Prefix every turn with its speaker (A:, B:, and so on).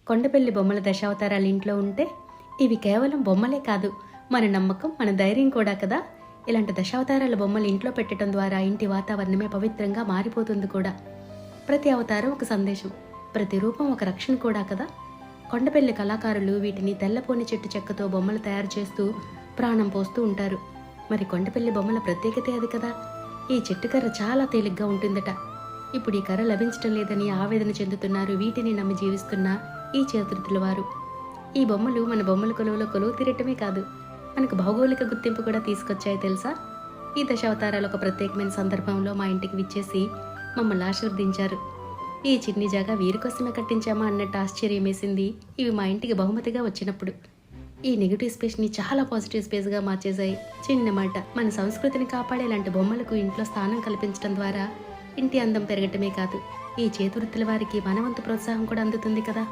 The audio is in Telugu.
A: కొండపల్లి బొమ్మల దశావతారాలు ఇంట్లో ఉంటే ఇవి కేవలం బొమ్మలే కాదు, మన నమ్మకం, మన ధైర్యం కూడా కదా. ఇలాంటి దశావతారాల బొమ్మలు ఇంట్లో పెట్టడం ద్వారా ఇంటి వాతావరణమే పవిత్రంగా మారిపోతుంది కూడా. ప్రతి అవతారం ఒక సందేశం, ప్రతి రూపం ఒక రక్షణ కూడా కదా. కొండపల్లి కళాకారులు వీటిని తెల్లపోని చెట్టు చెక్కతో బొమ్మలు తయారు చేస్తూ ప్రాణం పోస్తూ ఉంటారు. మరి కొండపల్లి బొమ్మల ప్రత్యేకతే అది కదా. ఈ చెట్టు కర్ర చాలా తేలిగ్గా ఉంటుందట. ఇప్పుడు ఈ కర్ర లభించడం లేదని ఆవేదన చెందుతున్నారు వీటిని నమ్మి జీవిస్తున్న ఈ చేతుల వారు. ఈ బొమ్మలు మన బొమ్మల కొలువులో కొలువు తీరటమే కాదు, మనకు భౌగోళిక గుర్తింపు కూడా తీసుకొచ్చాయి తెలుసా. ఈ దశావతారాలు ఒక ప్రత్యేకమైన సందర్భంలో మా ఇంటికి విచ్చేసి మమ్మల్ని ఆశీర్వదించారు. ఈ చిన్ని జాగా వీరి కోసమే కట్టించామా అన్నట్టు ఆశ్చర్యం వేసింది ఇవి మా ఇంటికి బహుమతిగా వచ్చినప్పుడు. ఈ నెగిటివ్ స్పేస్ని చాలా పాజిటివ్ స్పేస్గా మార్చేశాయి. చిన్న మాట, మన సంస్కృతిని కాపాడేలాంటి బొమ్మలకు ఇంట్లో స్థానం కల్పించడం ద్వారా ఇంటి అందం పెరగటమే కాదు, ఈ చేతివృత్తుల వారికి మనవంతు ప్రోత్సాహం కూడా అందుతుంది కదా.